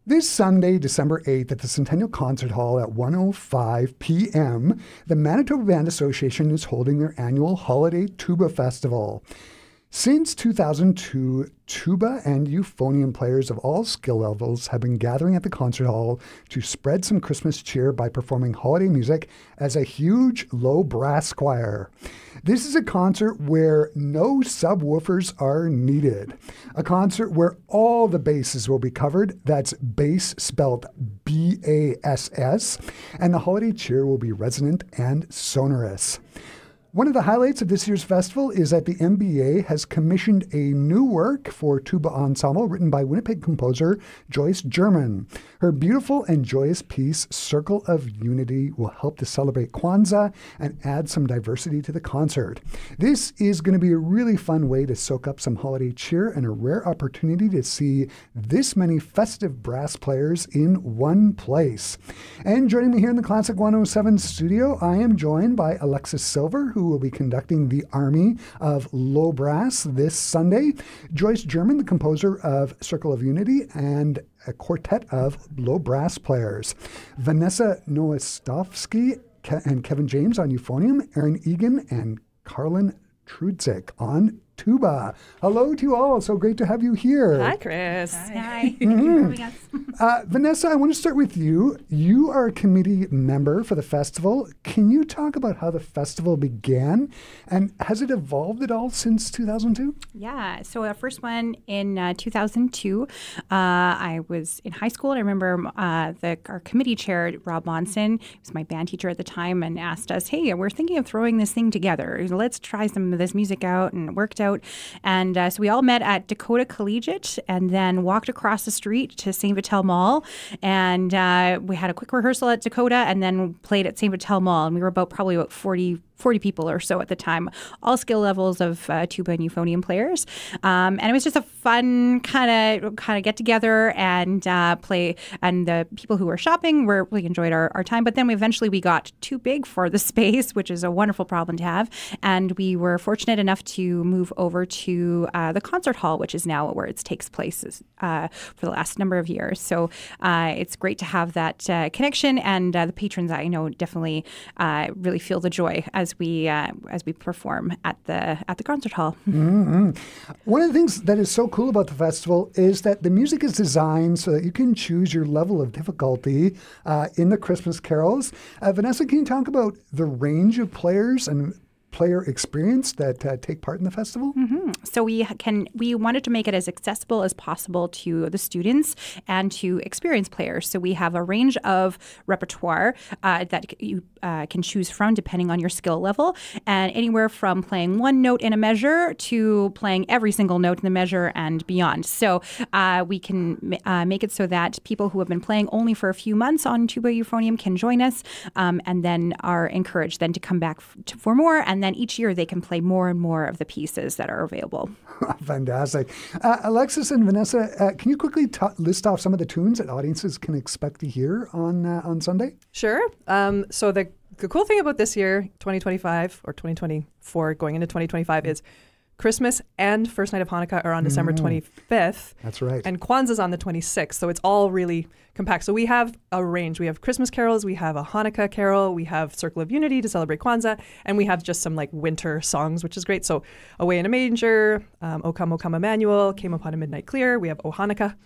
This Sunday, December 8th, at the Centennial Concert Hall at 1:05 p.m., the Manitoba Band Association is holding their annual Holiday Tuba Festival. Since 2002, tuba and euphonium players of all skill levels have been gathering at the concert hall to spread some Christmas cheer by performing holiday music as a huge low brass choir. This is a concert where no sub-woofers are needed. A concert where all the bases will be covered. That's bass spelled B-A-S-S. And the holiday cheer will be resonant and sonorous. One of the highlights of this year's festival is that the MBA has commissioned a new work for tuba ensemble written by Winnipeg composer Joyce German. Her beautiful and joyous piece, Circle of Unity, will help to celebrate Kwanza and add some diversity to the concert. This is going to be a really fun way to soak up some holiday cheer and a rare opportunity to see this many festive brass players in one place. And joining me here in the Classic 107 studio, I am joined by Alexis Silver, who will be conducting the Army of Low Brass this Sunday, Joyce German, the composer of Circle of Unity, and a quartet of low brass players. Vanessa Nowostawski and Kevin James on euphonium, Aaron Egan and Carlin Trudzik on tuba. Hello to you all. So great to have you here. Hi, Chris. Hi. Thank you for having us. Vanessa, I want to start with you. You are a committee member for the festival. Can you talk about how the festival began and has it evolved at all since 2002? Yeah. So our first one in 2002, I was in high school and I remember our committee chair, Rob Monson, he was my band teacher at the time, and asked us, hey, we're thinking of throwing this thing together. Let's try some of this music out, and it worked out. And so we all met at Dakota Collegiate and then walked across the street to St. Vital Mall. And we had a quick rehearsal at Dakota and then played at St. Vital Mall. And we were probably about 40 people or so at the time, all skill levels of tuba and euphonium players. And it was just a fun kind of get together and play. And the people who were shopping really enjoyed our time. But then we got too big for the space, which is a wonderful problem to have. And we were fortunate enough to move over to the concert hall, which is now where it takes place for the last number of years. So it's great to have that connection. And the patrons, I know, definitely really feel the joy as we perform at the concert hall. Mm-hmm. One of the things that is so cool about the festival is that the music is designed so that you can choose your level of difficulty in the Christmas carols. Vanessa, can you talk about the range of players and player experience that take part in the festival? Mm-hmm. So we wanted to make it as accessible as possible to the students and to experienced players. So we have a range of repertoire that you can choose from depending on your skill level, and anywhere from playing one note in a measure to playing every single note in the measure and beyond. So we can make it so that people who have been playing only for a few months on tuba euphonium can join us, and then are encouraged then to come back for more, and then each year they can play more and more of the pieces that are available. Fantastic. Alexis and Vanessa, can you quickly list off some of the tunes that audiences can expect to hear on Sunday? Sure. So the cool thing about this year, 2025 or 2024, going into 2025, is Christmas and First Night of Hanukkah are on December 25th. That's right. And Kwanza's on the 26th. So it's all really compact. So we have a range. We have Christmas carols. We have a Hanukkah carol. We have Circle of Unity to celebrate Kwanza. And we have just some like winter songs, which is great. So Away in a Manger, O Come, Emmanuel, Came Upon a Midnight Clear. We have O Hanukkah,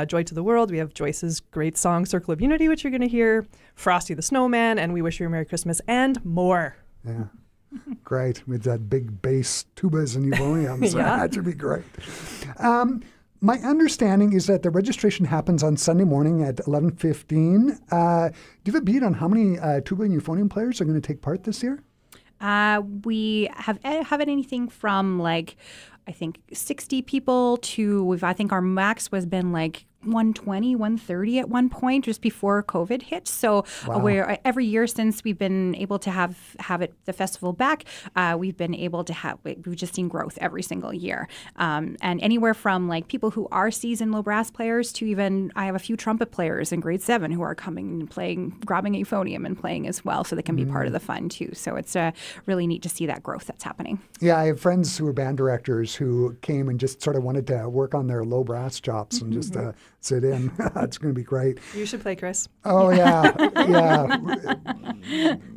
Joy to the World. We have Joyce's great song, Circle of Unity, which you're going to hear, Frosty the Snowman, and We Wish You a Merry Christmas, and more. Yeah. Great, with that big bass tubas and euphoniums. Yeah. That should be great. My understanding is that the registration happens on Sunday morning at 11:15. Do you have a beat on how many tuba and euphonium players are going to take part this year? We haven't anything from like, I think 60 people to, I think our max was been like 120, 130 at one point just before COVID hit. So where every year since we've been able to have the festival back, we've been able to we've just seen growth every single year. And anywhere from like people who are seasoned low brass players to even, I have a few trumpet players in grade 7 who are coming and playing, grabbing a euphonium and playing as well. So they can be part of the fun too. So it's really neat to see that growth that's happening. Yeah, I have friends who are band directors who came and just sort of wanted to work on their low brass chops and just sit in. It's going to be great. You should play, Chris. Oh, yeah.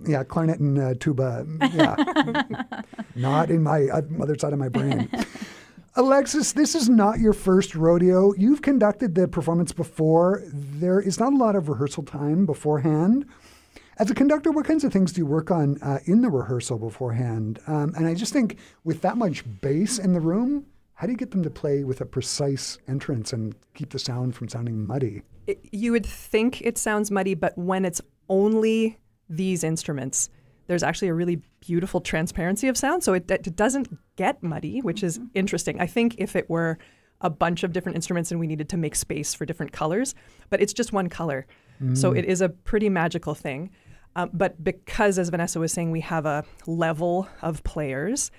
Yeah, clarinet and tuba. Yeah. Not in my other side of my brain. Alexis, this is not your first rodeo. You've conducted the performance before. There is not a lot of rehearsal time beforehand. As a conductor, what kinds of things do you work on in the rehearsal beforehand? And I just think with that much bass in the room, how do you get them to play with a precise entrance and keep the sound from sounding muddy? You would think it sounds muddy, but when it's only these instruments, there's actually a really beautiful transparency of sound. So it doesn't get muddy, which is interesting. I think if it were a bunch of different instruments and we needed to make space for different colors, but it's just one color. So it is a pretty magical thing. But because, as Vanessa was saying, we have a level of players,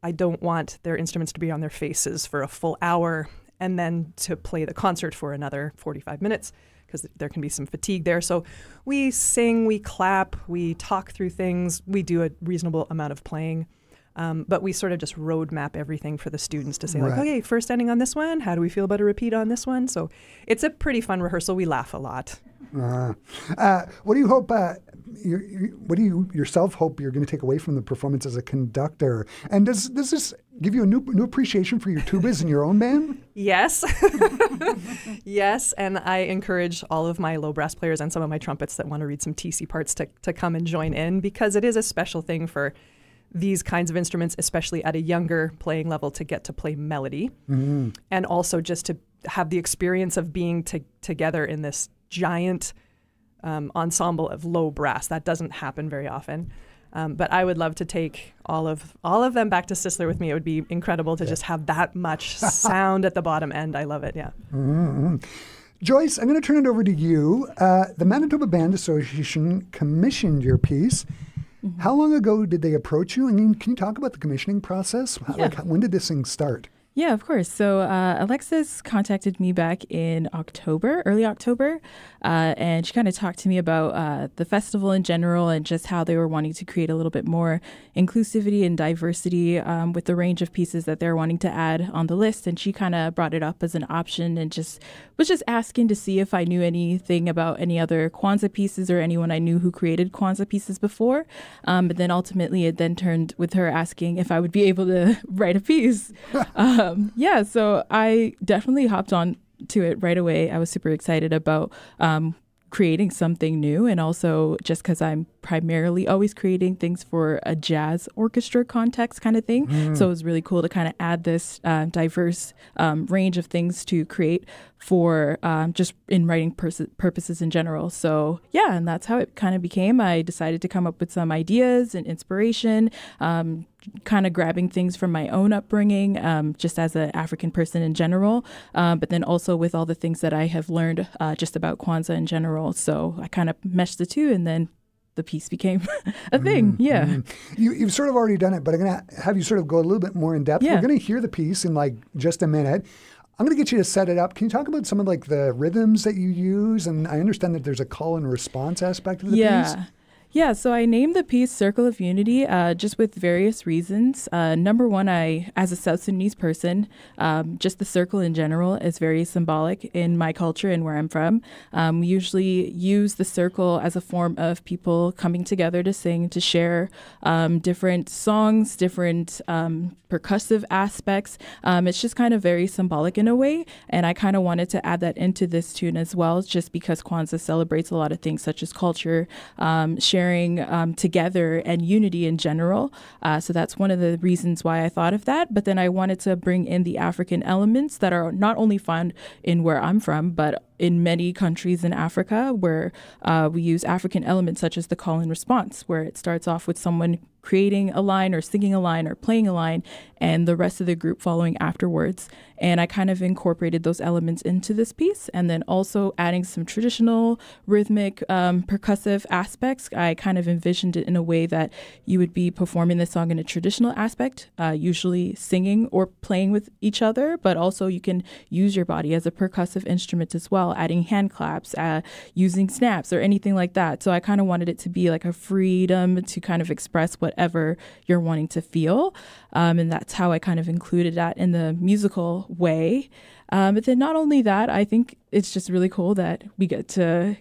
I don't want their instruments to be on their faces for a full hour and then to play the concert for another 45 minutes because there can be some fatigue there. So we sing, we clap, we talk through things, we do a reasonable amount of playing. But we sort of just roadmap everything for the students to say, like, okay, first ending on this one. How do we feel about a repeat on this one? So it's a pretty fun rehearsal. We laugh a lot. What do you hope? What do you yourself hope you're going to take away from the performance as a conductor? And does this give you a new appreciation for your tubas in your own band? Yes. Yes. And I encourage all of my low brass players and some of my trumpets that want to read some TC parts to come and join in, because it is a special thing for these kinds of instruments, especially at a younger playing level, to get to play melody. And also just to have the experience of being together in this giant ensemble of low brass. That doesn't happen very often. But I would love to take all of them back to Sisler with me. It would be incredible to just have that much sound at the bottom end. I love it, yeah. Joyce, I'm going to turn it over to you. The Manitoba Band Association commissioned your piece. How long ago did they approach you? And can you talk about the commissioning process? When did this thing start? Yeah, of course. So Alexis contacted me back in early October, and she kind of talked to me about the festival in general and just how they were wanting to create a little bit more inclusivity and diversity with the range of pieces that they're wanting to add on the list. And she kind of brought it up as an option and was just asking to see if I knew anything about any other Kwanza pieces or anyone I knew who created Kwanza pieces before. But then ultimately it then turned with her asking if I would be able to write a piece. So I definitely hopped on to it right away. I was super excited about creating something new, and also just because I'm primarily always creating things for a jazz orchestra context kind of thing. So it was really cool to kind of add this diverse range of things to create for just in writing purposes in general. So yeah, and that's how it kind of became. I decided to come up with some ideas and inspiration, kind of grabbing things from my own upbringing, just as an African person in general, but then also with all the things that I have learned just about Kwanza in general. So I kind of meshed the two, and then the piece became a thing. You've sort of already done it, but I'm going to have you sort of go a little bit more in depth. We're going to hear the piece in like just a minute. I'm going to get you to set it up. Can you talk about some of like the rhythms that you use? And I understand that there's a call and response aspect of the piece. Yeah, so I named the piece Circle of Unity just with various reasons. Number one, as a South Sudanese person, just the circle in general is very symbolic in my culture and where I'm from. We usually use the circle as a form of people coming together to sing, to share different songs, different percussive aspects. It's just kind of very symbolic in a way, and I kind of wanted to add that into this tune as well, just because Kwanza celebrates a lot of things such as culture, sharing together, and unity in general. So that's one of the reasons why I thought of that. But then I wanted to bring in the African elements that are not only found in where I'm from, but in many countries in Africa where we use African elements such as the call and response, where it starts off with someone creating a line or singing a line or playing a line and the rest of the group following afterwards. And I kind of incorporated those elements into this piece, and then also adding some traditional rhythmic percussive aspects. I kind of envisioned it in a way that you would be performing the song in a traditional aspect, usually singing or playing with each other, but also you can use your body as a percussive instrument as well. well, adding hand claps, using snaps or anything like that. So I kind of wanted it to be like a freedom to kind of express whatever you're wanting to feel. And that's how I kind of included that in the musical way. But then not only that, I think it's just really cool that we get to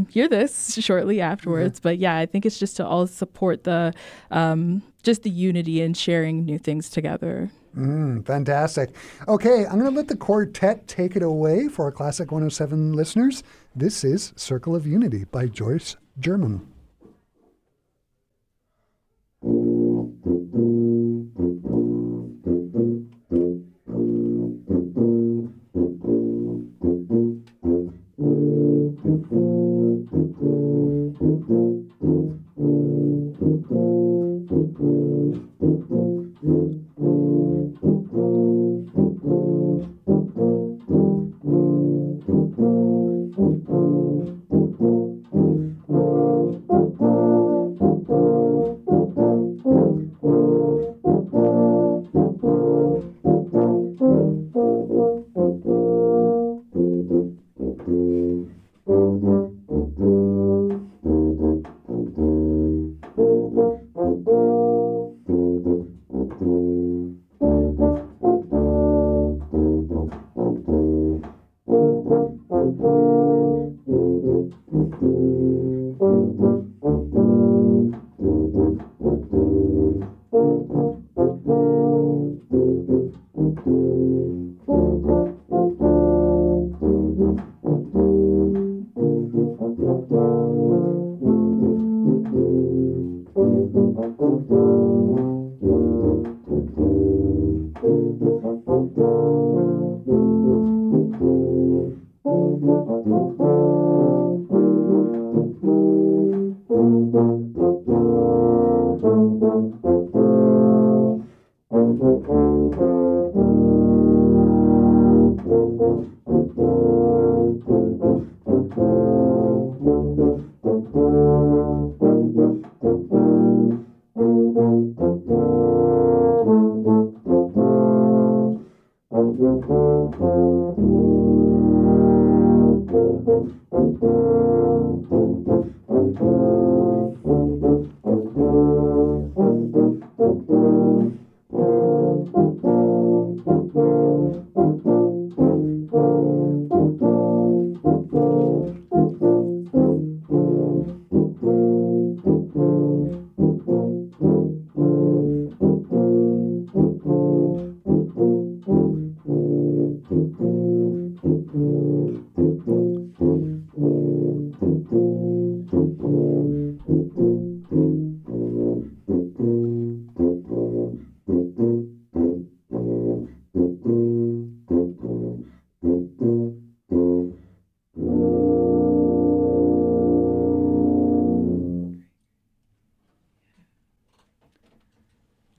hear this shortly afterwards. But yeah, I think it's just to all support the just the unity and sharing new things together. Fantastic. Okay, I'm going to let the quartet take it away for our Classic 107 listeners. This is Circle of Unity by Joyce German.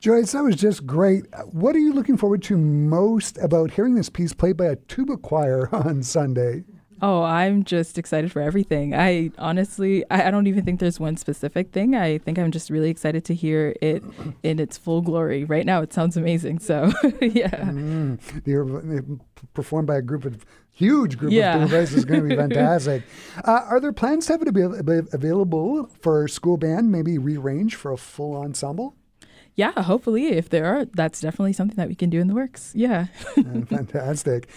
Joyce, that was just great. What are you looking forward to most about hearing this piece played by a tuba choir on Sunday? Oh, I'm just excited for everything. I honestly, I don't even think there's one specific thing. I think I'm just really excited to hear it in its full glory. Right now, it sounds amazing. So, yeah. They're performed by a huge group of tubas. Is going to be fantastic. Are there plans to have it available for school band, maybe rearrange for a full ensemble? Yeah, hopefully, if there are, that's definitely something that we can do in the works. Yeah. Fantastic.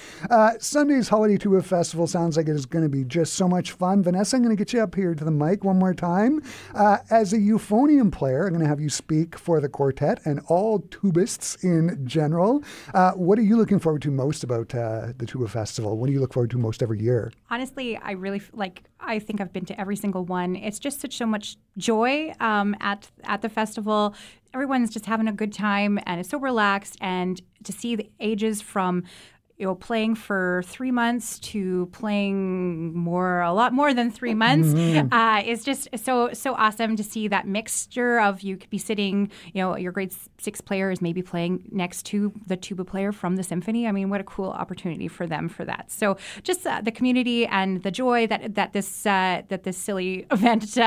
Sunday's Holiday Tuba Festival sounds like it is going to be just so much fun. Vanessa, I'm going to get you up here to the mic one more time. As a euphonium player, I'm going to have you speak for the quartet and all tubists in general. What are you looking forward to most about the Tuba Festival? What do you look forward to most every year? Honestly, I really I think I've been to every single one. It's just so much joy at the festival. Everyone's just having a good time, and it's so relaxed. And to see the ages from, playing for 3 months to playing a lot more than 3 months, is just so awesome to see that mixture of, you could be sitting, your grade 6 player is maybe playing next to the tuba player from the symphony. I mean, what a cool opportunity for them for that. So just the community and the joy that this silly event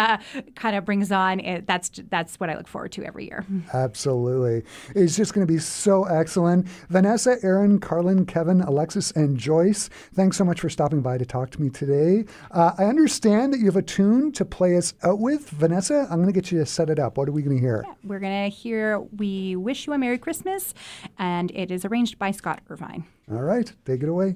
kind of brings on. That's what I look forward to every year. Absolutely, it's just going to be so excellent. Vanessa, Aaron, Carlin, Kevin, Gentlemen, Alexis and Joyce, thanks so much for stopping by to talk to me today. I understand that you have a tune to play us out with. Vanessa, I'm going to get you to set it up. What are we going to hear? Yeah, we're going to hear We Wish You a Merry Christmas, and it is arranged by Scott Irvine. All right, take it away.